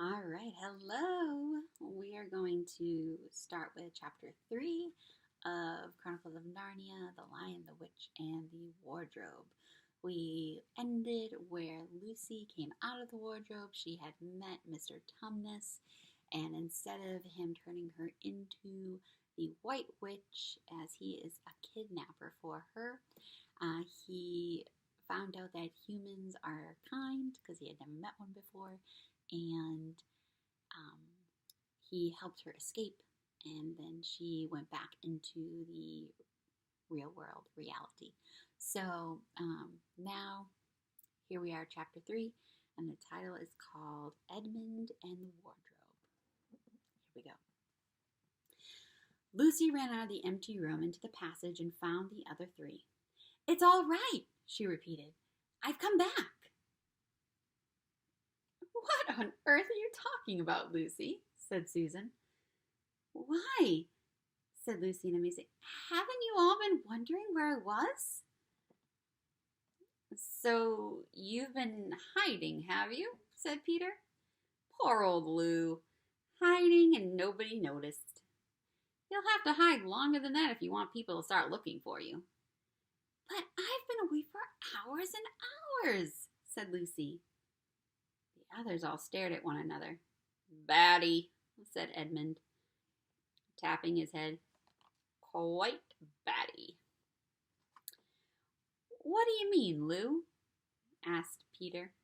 All right, hello. We are going to start with chapter 3 of Chronicles of Narnia, The Lion, the Witch, and the Wardrobe. We ended where Lucy came out of the wardrobe. She had met Mr. Tumnus, and instead of him turning her into the White Witch, as he is a kidnapper for her, he found out that humans are kind because he had never met one before, and he helped her escape, and then she went back into the real world reality. So now here we are, chapter 3, and the title is called Edmund and the Wardrobe. Here we go. Lucy ran out of the empty room into the passage and found the other three. "It's all right," she repeated. "I've come back." "What on earth are you talking about, Lucy?" said Susan. "Why?" said Lucy in amazement. "Haven't you all been wondering where I was?" "So you've been hiding, have you?" said Peter. "Poor old Lou. Hiding and nobody noticed. You'll have to hide longer than that if you want people to start looking for you." "But I've been away for hours and hours," said Lucy. The others all stared at one another. "Batty," said Edmund, tapping his head. "Quite batty." "What do you mean, Lou?" asked Peter.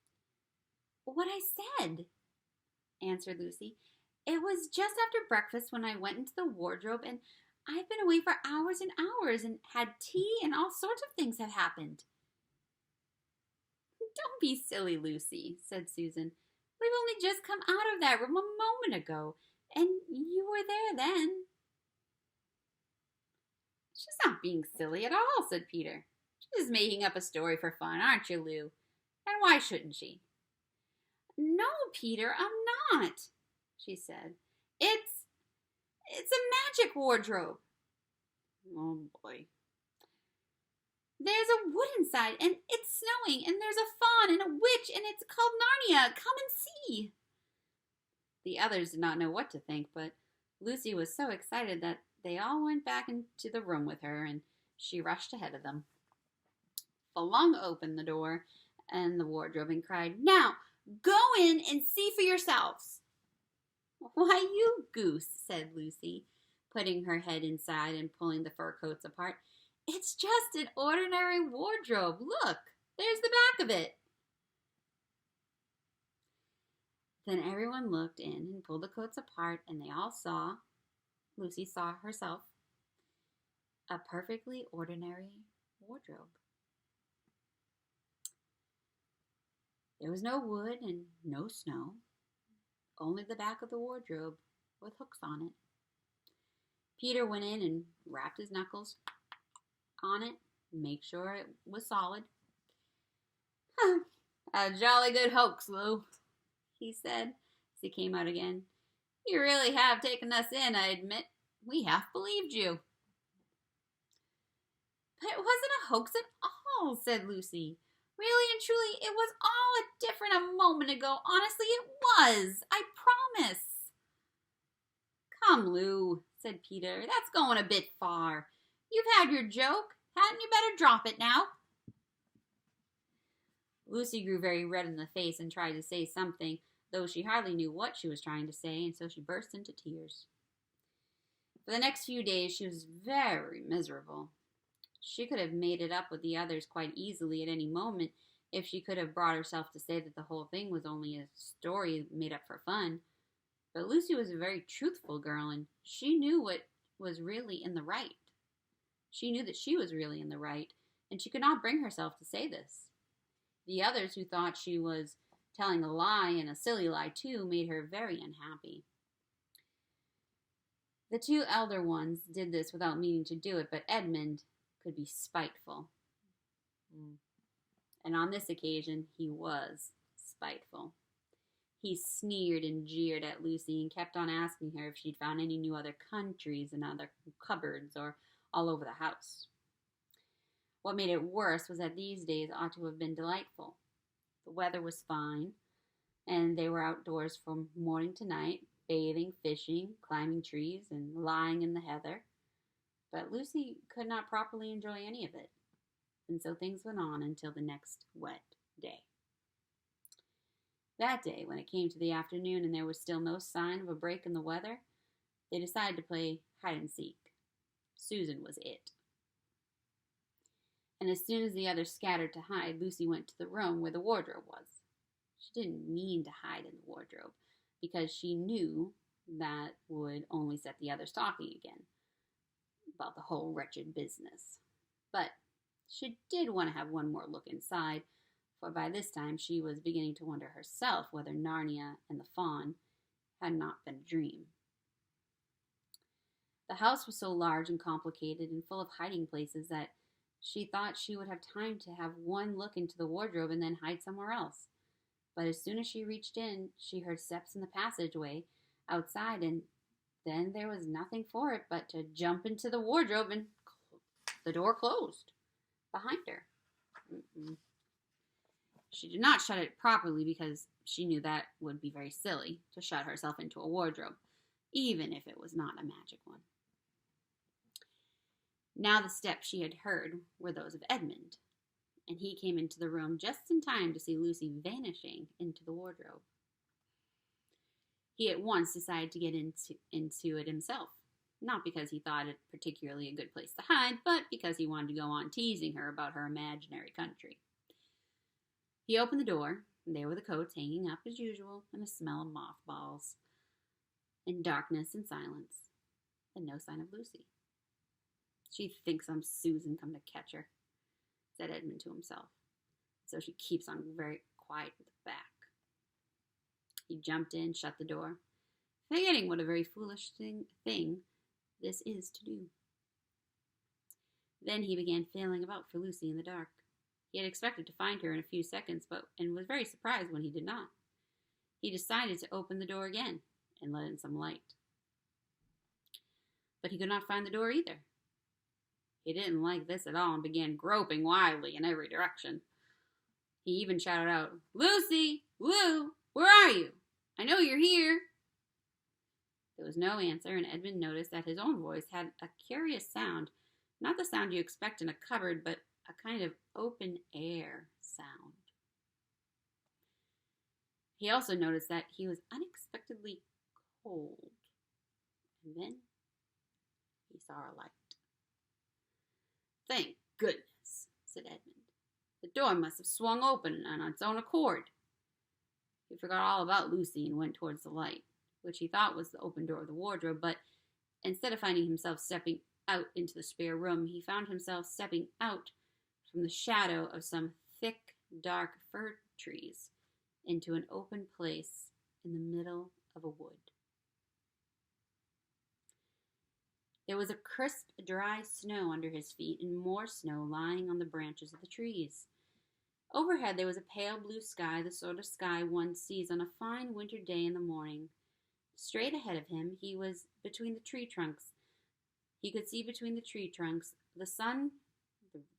"What I said," answered Lucy. "It was just after breakfast when I went into the wardrobe, and I've been away for hours and hours and had tea, and all sorts of things have happened." "Don't be silly, Lucy," said Susan. "We've only just come out of that room a moment ago, and you were there then." "She's not being silly at all," said Peter. "She's just making up a story for fun, aren't you, Lou? And why shouldn't she?" "No, Peter, I'm not," she said. It's a magic wardrobe." "Oh, boy." "There's a wood inside, and it's snowing, and there's a faun and a witch, and it's called Narnia. Come and see." The others did not know what to think, but Lucy was so excited that they all went back into the room with her, and she rushed ahead of them, flung open the door and the wardrobe, and cried, "Now, go in and see for yourselves." "Why, you goose," said Lucy, putting her head inside and pulling the fur coats apart. "It's just an ordinary wardrobe. Look, there's the back of it." Then everyone looked in and pulled the coats apart, and they all saw, Lucy saw herself, a perfectly ordinary wardrobe. There was no wood and no snow, only the back of the wardrobe with hooks on it. Peter went in and rapped his knuckles on it, make sure it was solid. "A jolly good hoax, Lou," he said as he came out again. "You really have taken us in, I admit. We half believed you." "But it wasn't a hoax at all," said Lucy. "Really and truly, it was all different a moment ago. Honestly, it was. I promise." "Come, Lou," said Peter. "That's going a bit far. You've had your joke. Hadn't you better drop it now?" Lucy grew very red in the face and tried to say something, though she hardly knew what she was trying to say, and so she burst into tears. For the next few days she was very miserable. She could have made it up with the others quite easily at any moment if she could have brought herself to say that the whole thing was only a story made up for fun. But Lucy was a very truthful girl, and she knew what was really in the right. She knew that she was really in the right, and she could not bring herself to say this. The others, who thought she was telling a lie, and a silly lie too, made her very unhappy. The two elder ones did this without meaning to do it, but Edmund could be spiteful. And on this occasion, he was spiteful. He sneered and jeered at Lucy and kept on asking her if she'd found any new other countries and other cupboards or all over the house. What made it worse was that these days ought to have been delightful. The weather was fine, and they were outdoors from morning to night, bathing, fishing, climbing trees, and lying in the heather. But Lucy could not properly enjoy any of it, and so things went on until the next wet day. That day, when it came to the afternoon and there was still no sign of a break in the weather, they decided to play hide and seek. Susan was it. And as soon as the others scattered to hide, Lucy went to the room where the wardrobe was. She didn't mean to hide in the wardrobe, because she knew that would only set the others talking again about the whole wretched business. But she did want to have one more look inside, for by this time she was beginning to wonder herself whether Narnia and the Faun had not been a dream. The house was so large and complicated and full of hiding places that she thought she would have time to have one look into the wardrobe and then hide somewhere else. But as soon as she reached in, she heard steps in the passageway outside, and then there was nothing for it but to jump into the wardrobe, and the door closed behind her. She did not shut it properly because she knew that would be very silly to shut herself into a wardrobe, even if it was not a magic one. Now the steps she had heard were those of Edmund, and he came into the room just in time to see Lucy vanishing into the wardrobe. He at once decided to get into it himself, not because he thought it particularly a good place to hide, but because he wanted to go on teasing her about her imaginary country. He opened the door, and there were the coats hanging up as usual, and a smell of mothballs, and darkness and silence, and no sign of Lucy. She thinks I'm Susan come to catch her, said Edmund to himself. So she keeps on very quiet with the back. He jumped in, shut the door, forgetting what a very foolish thing this is to do. Then he began feeling about for Lucy in the dark. He had expected to find her in a few seconds, and was very surprised when he did not. He decided to open the door again and let in some light. But he could not find the door either. He didn't like this at all and began groping wildly in every direction. He even shouted out, "Lucy! Lou! Where are you? I know you're here!" There was no answer, and Edmund noticed that his own voice had a curious sound, not the sound you expect in a cupboard, but a kind of open air sound. He also noticed that he was unexpectedly cold, and then he saw a light. "Thank goodness," said Edmund. "The door must have swung open on its own accord." He forgot all about Lucy and went towards the light, which he thought was the open door of the wardrobe, but instead of finding himself stepping out into the spare room, he found himself stepping out from the shadow of some thick, dark fir trees into an open place in the middle of a wood. There was a crisp, dry snow under his feet and more snow lying on the branches of the trees. Overhead there was a pale blue sky, the sort of sky one sees on a fine winter day in the morning. Straight ahead of him, he was between the tree trunks. He could see between the tree trunks the sun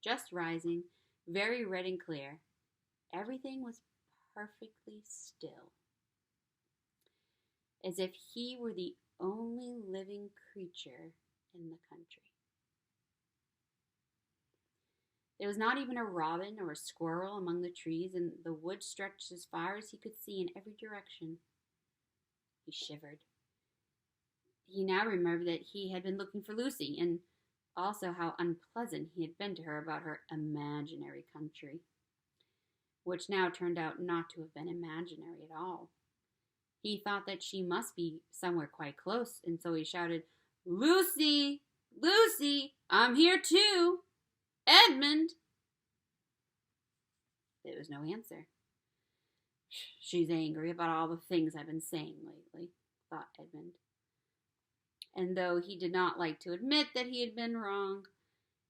just rising, very red and clear. Everything was perfectly still, as if he were the only living creature in the country. There was not even a robin or a squirrel among the trees, and the wood stretched as far as he could see in every direction. He shivered. He now remembered that he had been looking for Lucy, and also how unpleasant he had been to her about her imaginary country, which now turned out not to have been imaginary at all. He thought that she must be somewhere quite close, and so he shouted, "Lucy! Lucy! I'm here too! Edmund!" There was no answer. "She's angry about all the things I've been saying lately," thought Edmund. And though he did not like to admit that he had been wrong,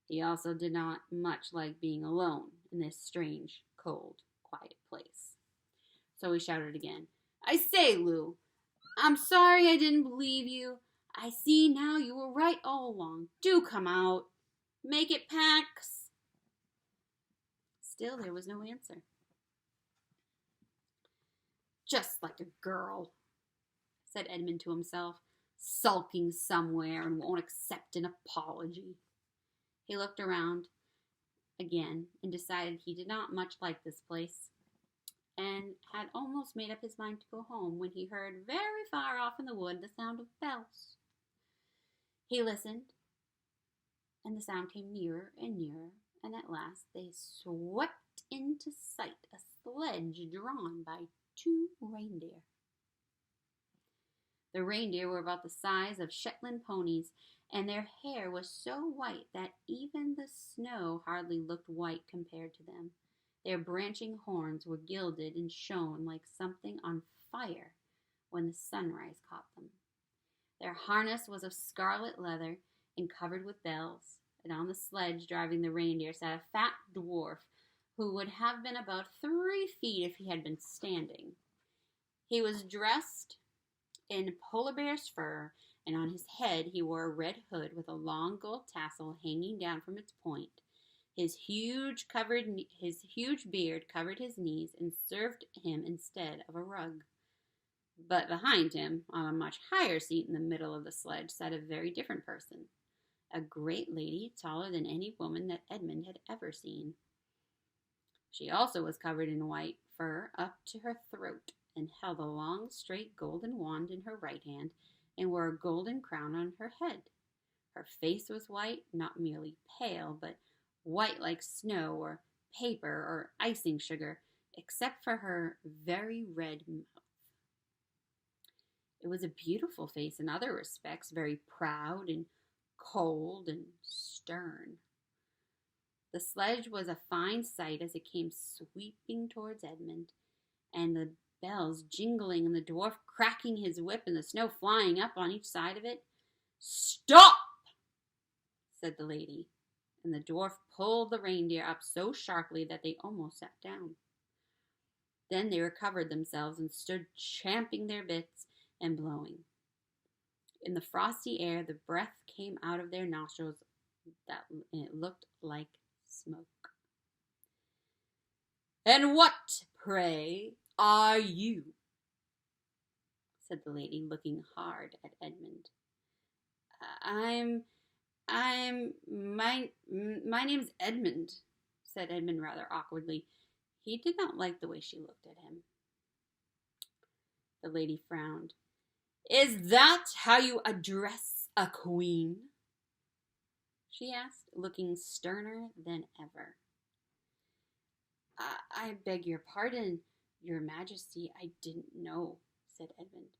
he also did not much like being alone in this strange, cold, quiet place. So he shouted again, "I say, Lou, I'm sorry I didn't believe you. I see now you were right all along. Do come out. Make it Pax." Still there was no answer. just like a girl," said Edmund to himself, "sulking somewhere and won't accept an apology." He looked around again and decided he did not much like this place, and had almost made up his mind to go home when he heard very far off in the wood the sound of bells. He listened, and the sound came nearer and nearer, and at last they swept into sight a sledge drawn by 2 reindeer. The reindeer were about the size of Shetland ponies, and their hair was so white that even the snow hardly looked white compared to them. Their branching horns were gilded and shone like something on fire when the sunrise caught them. Their harness was of scarlet leather and covered with bells, and on the sledge driving the reindeer sat a fat dwarf who would have been about 3 feet if he had been standing. He was dressed in polar bear's fur, and on his head he wore a red hood with a long gold tassel hanging down from its point. His huge beard covered his knees and served him instead of a rug. But behind him, on a much higher seat in the middle of the sledge, sat a very different person, a great lady taller than any woman that Edmund had ever seen. She also was covered in white fur up to her throat, and held a long, straight golden wand in her right hand, and wore a golden crown on her head. Her face was white, not merely pale, but white like snow or paper or icing sugar, except for her very red mouth. It was a beautiful face in other respects, very proud and cold and stern. The sledge was a fine sight as it came sweeping towards Edmund, and the bells jingling and the dwarf cracking his whip and the snow flying up on each side of it. "Stop!" said the lady, and the dwarf pulled the reindeer up so sharply that they almost sat down. Then they recovered themselves and stood champing their bits and blowing. In the frosty air, the breath came out of their nostrils and it looked like smoke. "And what, pray, are you?" said the lady, looking hard at Edmund. My name's Edmund," said Edmund rather awkwardly. He did not like the way she looked at him. The lady frowned. "Is that how you address a queen?" she asked, looking sterner than ever. I beg your pardon, your majesty, I didn't know," said Edmund.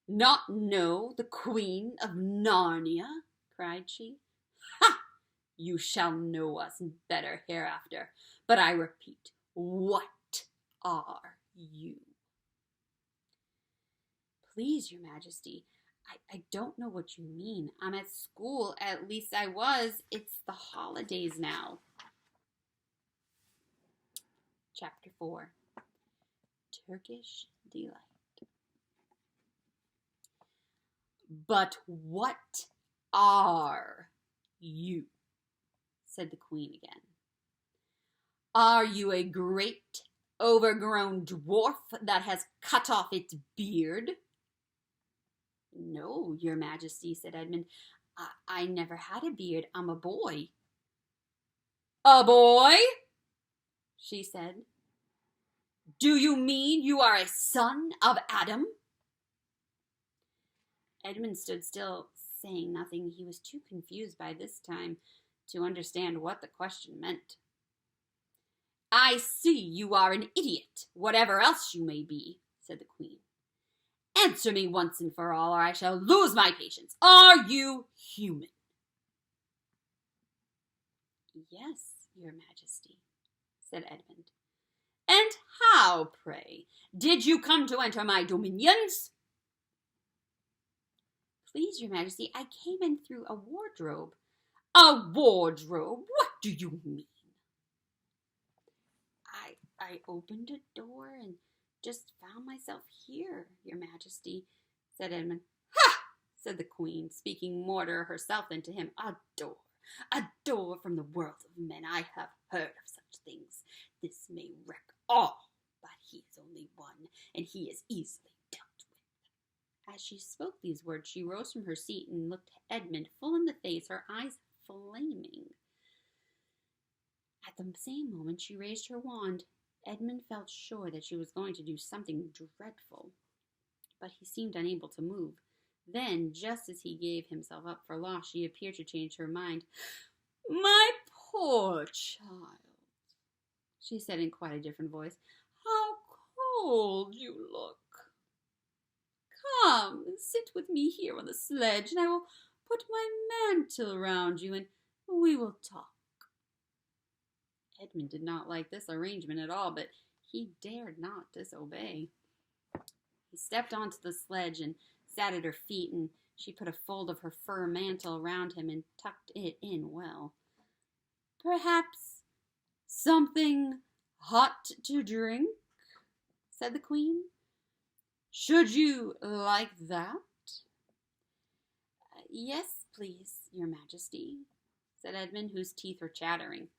"Not know the Queen of Narnia?" cried she. "Ha! You shall know us better hereafter. But I repeat, what are you?" "Please, your majesty, I don't know what you mean. I'm at school, at least I was. It's the holidays now." Chapter 4. Turkish Delight. "But what are you?" said the queen again. "Are you a great, overgrown dwarf that has cut off its beard?" "No, your majesty," said Edmund. I never had a beard. I'm a boy." "A boy?" she said. "Do you mean you are a son of Adam?" Edmund stood still, saying nothing. He was too confused by this time to understand what the question meant. "I see you are an idiot, whatever else you may be," said the queen. "Answer me once and for all, or I shall lose my patience. Are you human?" "Yes, your majesty," said Edmund. "And how, pray, did you come to enter my dominions?" "Please, your majesty, I came in through a wardrobe." "A wardrobe? What do you mean?" I opened a door and just found myself here, your majesty," said Edmund. "Ha!" said the queen, speaking more to herself than to him. A door from the world of men. I have heard of such things. This may wreck all, but he is only one, and he is easily dealt with." As she spoke these words, she rose from her seat and looked Edmund full in the face, her eyes flaming. At the same moment she raised her wand. Edmund felt sure that she was going to do something dreadful, but he seemed unable to move. Then, just as he gave himself up for lost, she appeared to change her mind. "My poor child," she said in quite a different voice, "how cold you look. Come, sit with me here on the sledge, and I will put my mantle around you, and we will talk." Edmund did not like this arrangement at all, but he dared not disobey. He stepped onto the sledge and sat at her feet, and she put a fold of her fur mantle around him and tucked it in well. "Perhaps something hot to drink?" said the Queen. "Should you like that?" "Yes, please, Your Majesty," said Edmund, whose teeth were chattering.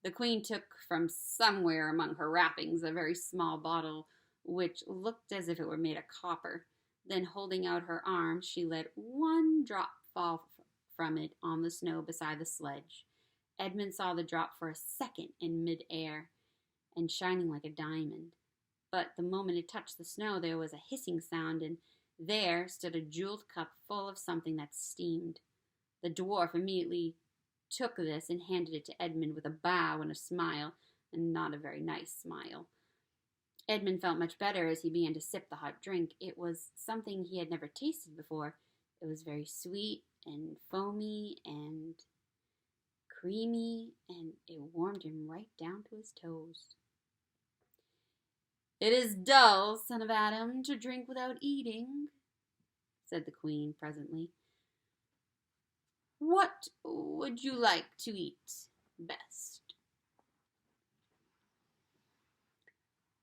The Queen took from somewhere among her wrappings a very small bottle, which looked as if it were made of copper. Then, holding out her arm, she let one drop fall from it on the snow beside the sledge. Edmund saw the drop for a second in mid-air, and shining like a diamond. But the moment it touched the snow, there was a hissing sound, and there stood a jeweled cup full of something that steamed. The dwarf immediately took this and handed it to Edmund with a bow and a smile, and not a very nice smile. Edmund felt much better as he began to sip the hot drink. It was something he had never tasted before. It was very sweet and foamy and creamy, and it warmed him right down to his toes. "It is dull, son of Adam, to drink without eating," said the Queen presently. "What would you like to eat best?"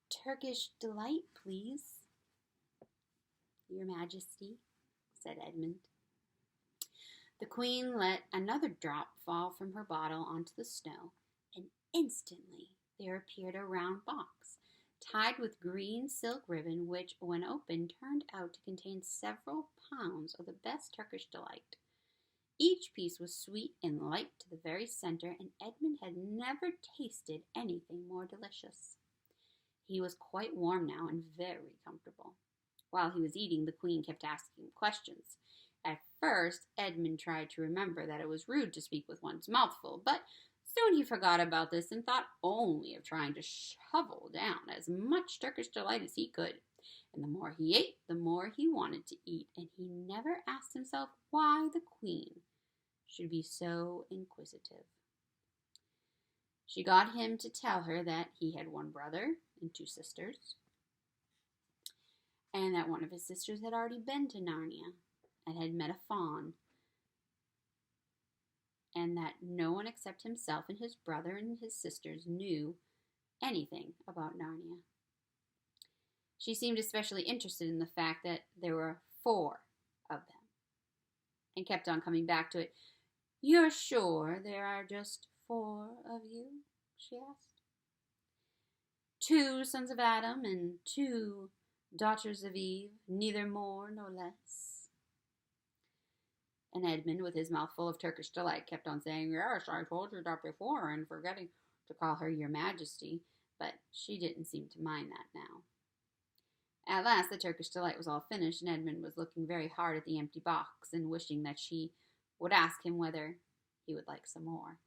"Turkish delight, please, Your Majesty," said Edmund. The Queen let another drop fall from her bottle onto the snow, and instantly there appeared a round box, tied with green silk ribbon, which, when opened, turned out to contain several pounds of the best Turkish delight. Each piece was sweet and light to the very center, and Edmund had never tasted anything more delicious. He was quite warm now and very comfortable. While he was eating, the Queen kept asking him questions. At first, Edmund tried to remember that it was rude to speak with one's mouth full, but soon he forgot about this and thought only of trying to shovel down as much Turkish delight as he could. And the more he ate, the more he wanted to eat, and he never asked himself why the Queen should be so inquisitive. She got him to tell her that he had one brother and two sisters, and that one of his sisters had already been to Narnia and had met a faun, and that no one except himself and his brother and his sisters knew anything about Narnia. She seemed especially interested in the fact that there were 4 of them, and kept on coming back to it. "You're sure there are just 4 of you?" she asked. "2 sons of Adam and 2 daughters of Eve, neither more nor less." And Edmund, with his mouth full of Turkish delight, kept on saying, "Yes, I told you that before," and forgetting to call her Your Majesty, but she didn't seem to mind that now. At last the Turkish delight was all finished, and Edmund was looking very hard at the empty box and wishing that she would ask him whether he would like some more.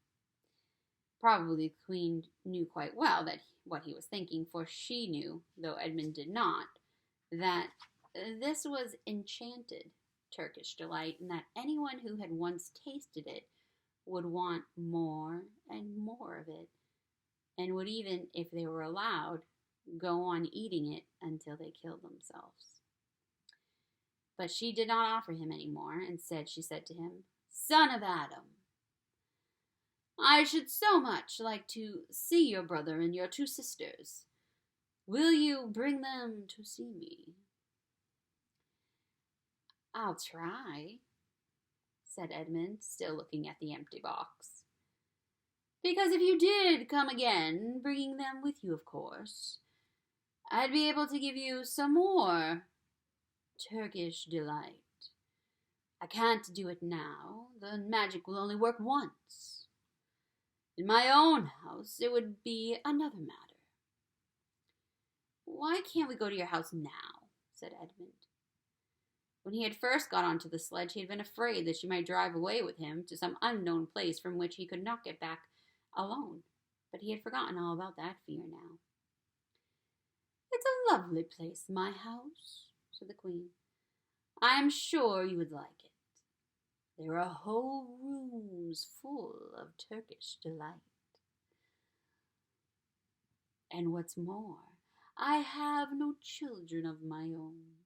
Probably the Queen knew quite well what he was thinking, for she knew, though Edmund did not, that this was enchanted Turkish delight, and that anyone who had once tasted it would want more and more of it, and would, even if they were allowed, go on eating it until they killed themselves. But she did not offer him any more. Instead, she said to him, "Son of Adam, I should so much like to see your brother and your 2 sisters. Will you bring them to see me?" "I'll try," said Edmund, still looking at the empty box. "Because if you did come again, bringing them with you, of course, I'd be able to give you some more Turkish delight. I can't do it now. The magic will only work once. In my own house, it would be another matter. Why can't we go to your house now? Said Edmund. When he had first got onto the sledge, he had been afraid that she might drive away with him to some unknown place from which he could not get back alone. But he had forgotten all about that fear now. It's a lovely place, my house, said the Queen. I am sure you would like it. There are whole rooms full of Turkish delight. And what's more, I have no children of my own.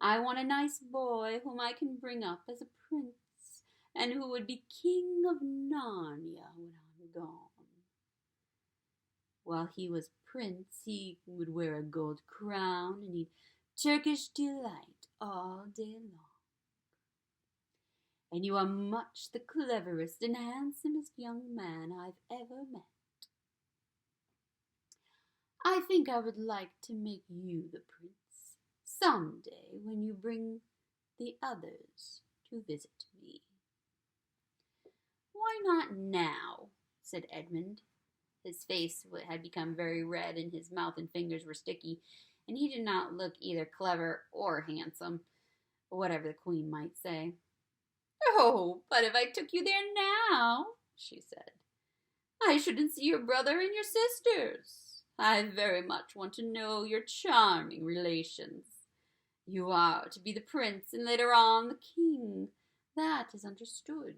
I want a nice boy whom I can bring up as a prince, and who would be king of Narnia when I'm gone. While he was prince, he would wear a gold crown and eat Turkish delight all day long. And you are much the cleverest and handsomest young man I've ever met. I think I would like to make you the prince someday when you bring the others to visit me. Why not now? Said Edmund. His face had become very red and his mouth and fingers were sticky, and he did not look either clever or handsome, whatever the Queen might say. Oh, but if I took you there now, she said, I shouldn't see your brother and your sisters. I very much want to know your charming relations. You are to be the prince and later on the king. That is understood.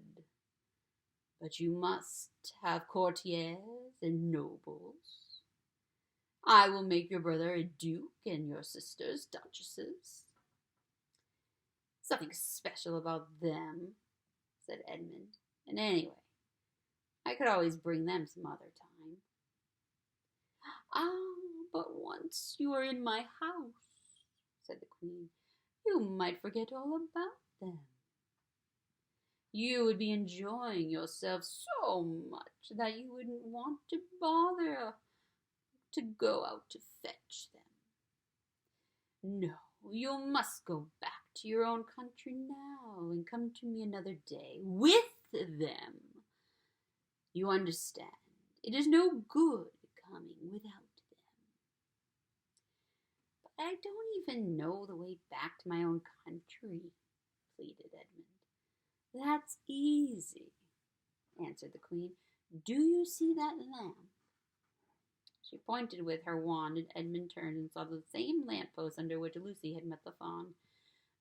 But you must have courtiers and nobles. I will make your brother a duke and your sisters duchesses. Something special about them, said Edmund. And anyway, I could always bring them some other time. Ah, but once you are in my house, said the Queen, you might forget all about them. You would be enjoying yourself so much that you wouldn't want to bother to go out to fetch them. No, you must go back to your own country now and come to me another day with them. You understand, it is no good coming without them. But I don't even know the way back to my own country, pleaded Edmund. That's easy, answered the Queen. Do you see that lamp? She pointed with her wand, and Edmund turned and saw the same lamppost under which Lucy had met the fawn.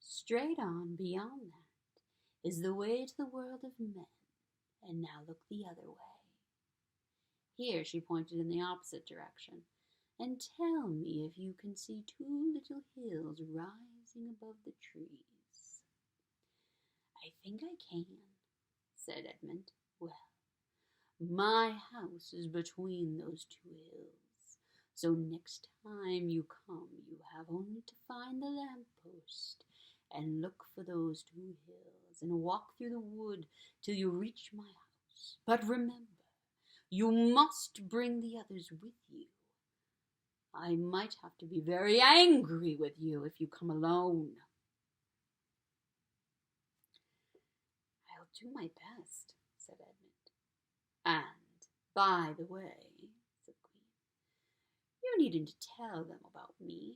Straight on beyond that is the way to the world of men, and now look the other way. Here she pointed in the opposite direction. And tell me if you can see two little hills rising above the trees. I think I can, said Edmund. Well, my house is between those two hills, so next time you come you have only to find the lamppost and look for those two hills and walk through the wood till you reach my house. But remember, you must bring the others with you. I might have to be very angry with you if you come alone. I'll do my best, said Edmund. And, by the way, said the Queen, you needn't tell them about me.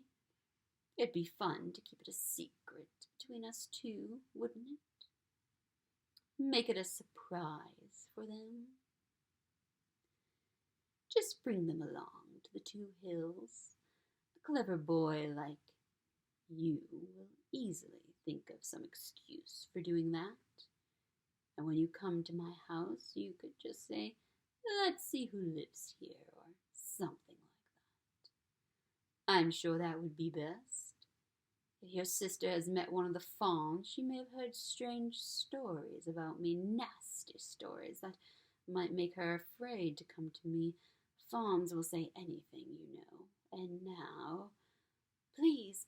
It'd be fun to keep it a secret between us two, wouldn't it? Make it a surprise for them. Just bring them along to the two hills. A clever boy like you will easily think of some excuse for doing that. And when you come to my house, you could just say, let's see who lives here, or something like that. I'm sure that would be best. If your sister has met one of the fawns, she may have heard strange stories about me, nasty stories that might make her afraid to come to me. Fawns will say anything, you know. And now, please,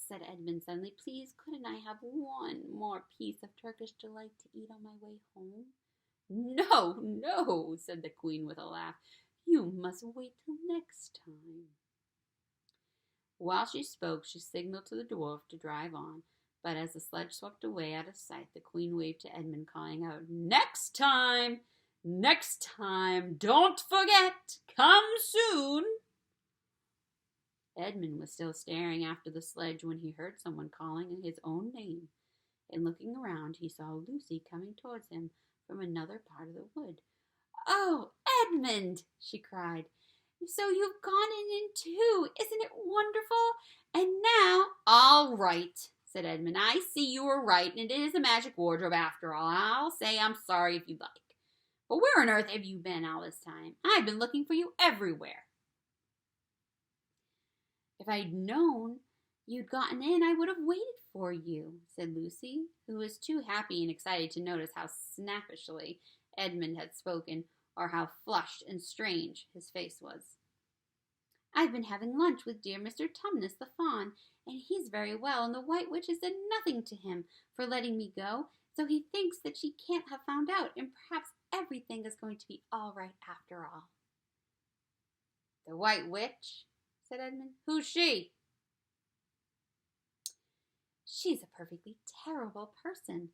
said Edmund suddenly, please, couldn't I have one more piece of Turkish delight to eat on my way home? No, said the Queen with a laugh. You must wait till next time. While she spoke, she signaled to the dwarf to drive on, but as the sledge swept away out of sight, the queen waved to Edmund, calling out, "Next time! Next time! Don't forget! Come soon!" Edmund was still staring after the sledge when he heard someone calling his own name, and looking around, he saw Lucy coming towards him from another part of the wood. "Oh, Edmund!" she cried. "So you've gone in too! Isn't it wonderful? And now—" "All right," said Edmund. "I see you were right, and it is a magic wardrobe after all. I'll say I'm sorry if you'd like. But where on earth have you been all this time? I've been looking for you everywhere." "If I'd known you'd gotten in, I would have waited for you," said Lucy, who was too happy and excited to notice how snappishly Edmund had spoken, or how flushed and strange his face was. "I've been having lunch with dear Mr. Tumnus the fawn, and he's very well, and the White Witch has said nothing to him for letting me go, so he thinks that she can't have found out, and perhaps everything is going to be all right after all." "The White Witch?" said Edmund. "Who's she?" "She's a perfectly terrible person,"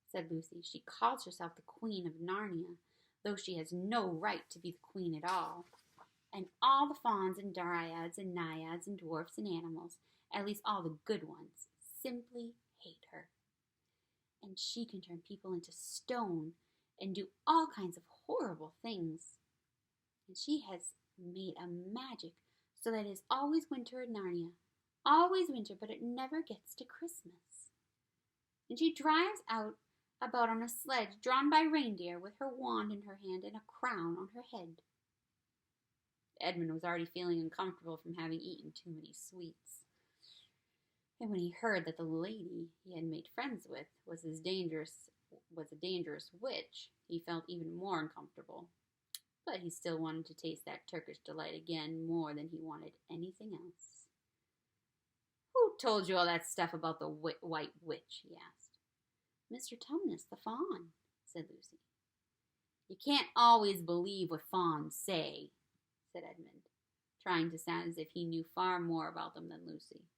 said Lucy. "She calls herself the Queen of Narnia, though she has no right to be the queen at all. And all the fauns and dryads and naiads and dwarfs and animals, at least all the good ones, simply hate her. And she can turn people into stone and do all kinds of horrible things. And she has made a magic so that it is always winter in Narnia. Always winter, but it never gets to Christmas. And she drives about on a sledge drawn by reindeer with her wand in her hand and a crown on her head." Edmund was already feeling uncomfortable from having eaten too many sweets. And when he heard that the lady he had made friends with was a dangerous witch, he felt even more uncomfortable. But he still wanted to taste that Turkish delight again more than he wanted anything else. "Who told you all that stuff about the White Witch?" he asked. "Mr. Tumnus the fawn," said Lucy. "You can't always believe what fawns say," said Edmund, trying to sound as if he knew far more about them than Lucy.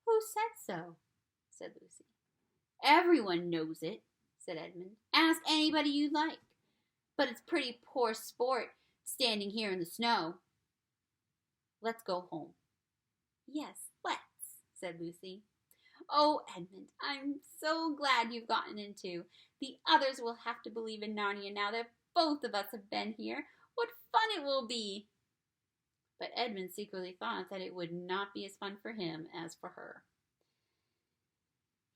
"Who said so?" said Lucy. "Everyone knows it," said Edmund. "Ask anybody you like. But it's pretty poor sport standing here in the snow. Let's go home." "Yes, let's," said Lucy. "Oh, Edmund, I'm so glad you've gotten in too. The others will have to believe in Narnia now that both of us have been here. What fun it will be!" But Edmund secretly thought that it would not be as fun for him as for her.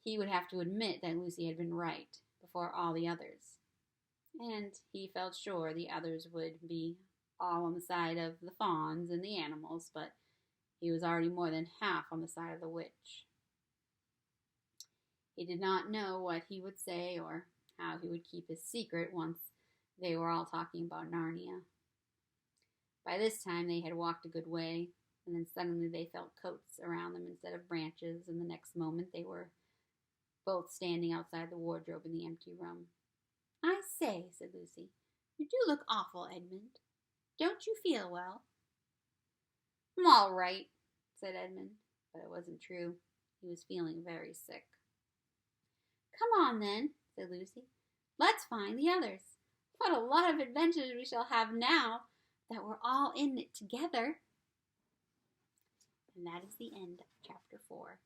He would have to admit that Lucy had been right before all the others. And he felt sure the others would be all on the side of the fawns and the animals, but he was already more than half on the side of the witch. He did not know what he would say or how he would keep his secret once they were all talking about Narnia. By this time they had walked a good way, and then suddenly they felt coats around them instead of branches, and the next moment they were both standing outside the wardrobe in the empty room. "I say," said Lucy, "you do look awful, Edmund. Don't you feel well?" "I'm all right," said Edmund, but it wasn't true. He was feeling very sick. "Come on, then," said Lucy. "Let's find the others. What a lot of adventures we shall have now that we're all in it together." And that is the end of chapter 4.